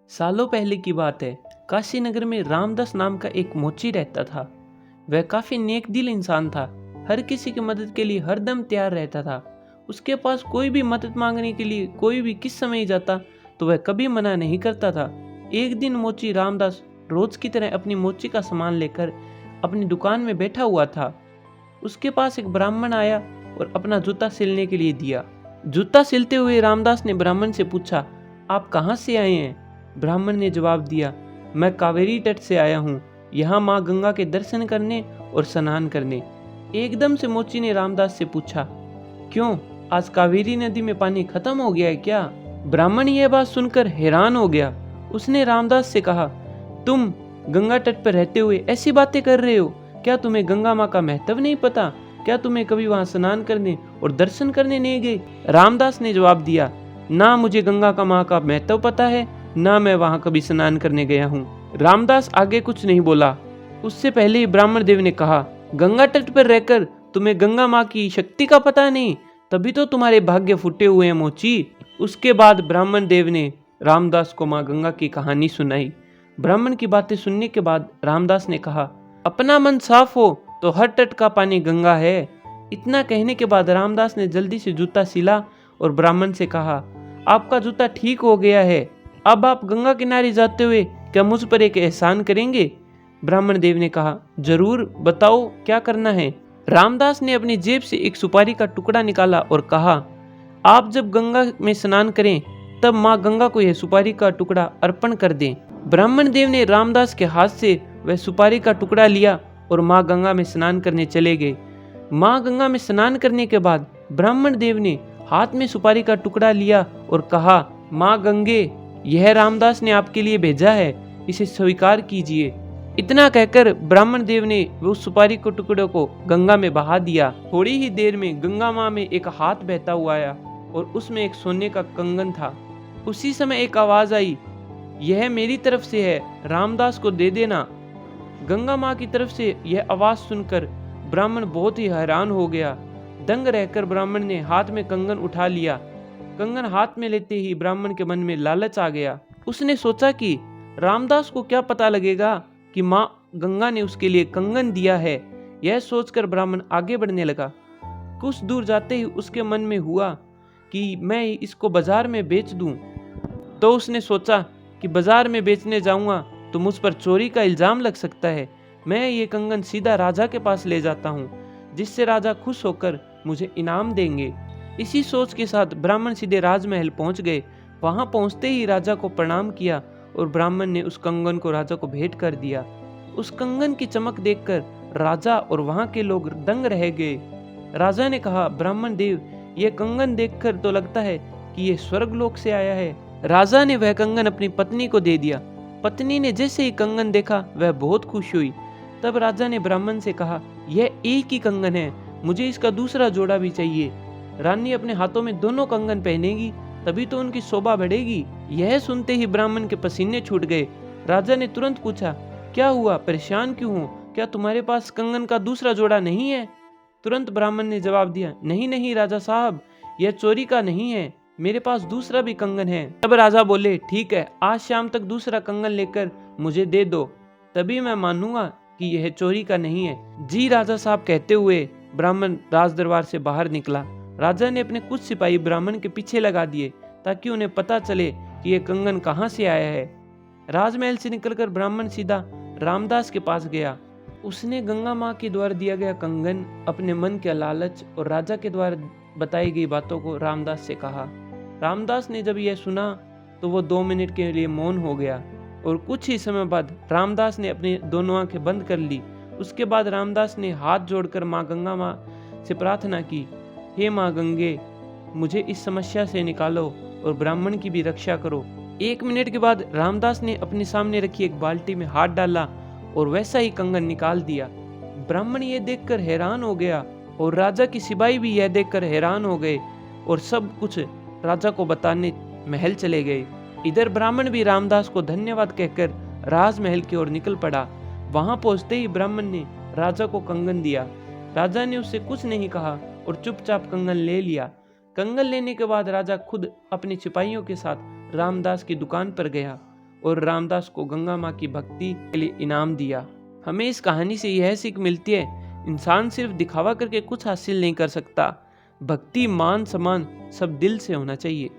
सालों पहले की बात है। काशी नगर में रामदास नाम का एक मोची रहता था। वह काफी नेक दिल इंसान था। हर किसी की मदद के लिए हरदम तैयार रहता था। उसके पास कोई भी मदद मांगने के लिए कोई भी किस समय जाता तो वह कभी मना नहीं करता था। एक दिन मोची रामदास रोज की तरह अपनी मोची का सामान लेकर अपनी दुकान में बैठा हुआ था। उसके पास एक ब्राह्मण आया और अपना जूता सिलने के लिए दिया। जूता सिलते हुए रामदास ने ब्राह्मण से पूछा, आप कहाँ से आए हैं? ब्राह्मण ने जवाब दिया, मैं कावेरी तट से आया हूँ, यहाँ माँ गंगा के दर्शन करने और स्नान करने। एकदम से मोची ने रामदास से पूछा, क्यों, आज कावेरी नदी में पानी खत्म हो गया है क्या? ब्राह्मण यह बात सुनकर हैरान हो गया। उसने रामदास से कहा, तुम गंगा तट पर रहते हुए ऐसी बातें कर रहे हो? क्या तुम्हें गंगा माँ का महत्व नहीं पता? क्या तुम्हें कभी वहां स्नान करने और दर्शन करने नहीं गए? रामदास ने जवाब दिया, ना मुझे गंगा का माँ का महत्व पता है, ना मैं वहां कभी स्नान करने गया हूँ। रामदास आगे कुछ नहीं बोला। उससे पहले ही ब्राह्मण देव ने कहा, गंगा तट पर रहकर तुम्हें गंगा माँ की शक्ति का पता नहीं, तभी तो तुम्हारे भाग्य फूटे हुए हैं मोची। उसके बाद ब्राह्मण देव ने रामदास को माँ गंगा की कहानी सुनाई। ब्राह्मण की बातें सुनने के बाद रामदास ने कहा, अपना मन साफ हो तो हर तट का पानी गंगा है। इतना कहने के बाद रामदास ने जल्दी से जूता सिला और ब्राह्मण से कहा, आपका जूता ठीक हो गया है, अब आप गंगा किनारे जाते हुए क्या मुझ पर एक एहसान करेंगे? ब्राह्मण देव ने कहा, जरूर, बताओ क्या करना है। रामदास ने अपनी जेब से एक सुपारी का टुकड़ा निकाला और कहा, आप जब गंगा में स्नान करें तब माँ गंगा को यह सुपारी का टुकड़ा अर्पण कर दें। ब्राह्मण देव ने रामदास के हाथ से वह सुपारी का टुकड़ा लिया और माँ गंगा में स्नान करने चले गए। माँ गंगा में स्नान करने के बाद ब्राह्मण देव ने हाथ में सुपारी का टुकड़ा लिया और कहा, माँ गंगे, यह रामदास ने आपके लिए भेजा है, इसे स्वीकार कीजिए। इतना कहकर ब्राह्मण देव ने उस सुपारी के टुकड़े को गंगा में बहा दिया। थोड़ी ही देर में गंगा माँ में एक हाथ बहता हुआ आया और उसमें एक सोने का कंगन था। उसी समय एक आवाज आई, यह मेरी तरफ से है, रामदास को दे देना। गंगा माँ की तरफ से यह आवाज सुनकर ब्राह्मण बहुत ही हैरान हो गया। दंग रहकर ब्राह्मण ने हाथ में कंगन उठा लिया। कंगन हाथ में लेते ही ब्राह्मण के मन में लालच आ गया। उसने सोचा कि रामदास को क्या पता लगेगा कि माँ गंगा ने उसके लिए कंगन दिया है। यह सोचकर ब्राह्मण आगे बढ़ने लगा। कुछ दूर जाते ही उसके मन में हुआ कि मैं इसको बाजार में बेच दूं। तो उसने सोचा कि बाजार में बेचने जाऊंगा तो मुझ पर चोरी का इल्जाम लग सकता है। मैं ये कंगन सीधा राजा के पास ले जाता हूँ, जिससे राजा खुश होकर मुझे इनाम देंगे। इसी सोच के साथ ब्राह्मण सीधे राजमहल पहुंच गए। वहां पहुंचते ही राजा को प्रणाम किया और ब्राह्मण ने उस कंगन को राजा को भेंट कर दिया। उस कंगन की चमक देखकर राजा और वहां के लोग दंग रह गए। राजा ने कहा, ब्राह्मण देव, यह कंगन देखकर तो लगता है कि यह स्वर्गलोक से आया है। राजा ने वह कंगन अपनी पत्नी को दे दिया। पत्नी ने जैसे ही कंगन देखा वह बहुत खुश हुई। तब राजा ने ब्राह्मण से कहा, यह एक ही कंगन है, मुझे इसका दूसरा जोड़ा भी चाहिए। रानी अपने हाथों में दोनों कंगन पहनेगी, तभी तो उनकी शोभा बढ़ेगी। यह सुनते ही ब्राह्मण के पसीने छूट गए। राजा ने तुरंत पूछा, क्या हुआ, परेशान क्यों हो? क्या तुम्हारे पास कंगन का दूसरा जोड़ा नहीं है? तुरंत ब्राह्मण ने जवाब दिया, नहीं नहीं राजा साहब, यह चोरी का नहीं है, मेरे पास दूसरा भी कंगन है। तब राजा बोले, ठीक है, आज शाम तक दूसरा कंगन लेकर मुझे दे दो, तभी मैं मानूंगा कि यह चोरी का नहीं है। जी राजा साहब, कहते हुए ब्राह्मण राज दरबार से बाहर निकला। राजा ने अपने कुछ सिपाही ब्राह्मण के पीछे लगा दिए ताकि उन्हें पता चले कि यह कंगन कहाँ से आया है। राजमहल से निकलकर ब्राह्मण सीधा रामदास के पास गया। उसने गंगा माँ के द्वारा दिया गया कंगन, अपने मन के लालच और राजा के द्वारा बताई गई बातों को रामदास से कहा। रामदास ने जब यह सुना तो वो 2 मिनट के लिए मौन हो गया और कुछ ही समय बाद रामदास ने अपनी दोनों आंखें बंद कर ली। उसके बाद रामदास ने हाथ जोड़कर माँ गंगा माँ से प्रार्थना की, हे माँ गंगे, मुझे इस समस्या से निकालो और ब्राह्मण की भी रक्षा करो। 1 मिनट के बाद रामदास ने अपने सामने रखी एक बाल्टी में हाथ डाला और वैसा ही कंगन निकाल दिया। ब्राह्मण ये देखकर हैरान हो गया और राजा की सिपाही भी यह देखकर हैरान हो गए और सब कुछ राजा को बताने महल चले गए। इधर ब्राह्मण भी रामदास को धन्यवाद कहकर राजमहल की ओर निकल पड़ा। वहां पहुंचते ही ब्राह्मण ने राजा को कंगन दिया। राजा ने उससे कुछ नहीं कहा और चुपचाप कंगन ले लिया। कंगन लेने के बाद राजा खुद अपने सिपाहियों के साथ रामदास की दुकान पर गया। और रामदास को गंगा माँ की भक्ति के लिए इनाम दिया। हमें इस कहानी से यह सीख मिलती है, इंसान सिर्फ दिखावा करके कुछ हासिल नहीं कर सकता। भक्ति, मान, सम्मान सब दिल से होना चाहिए।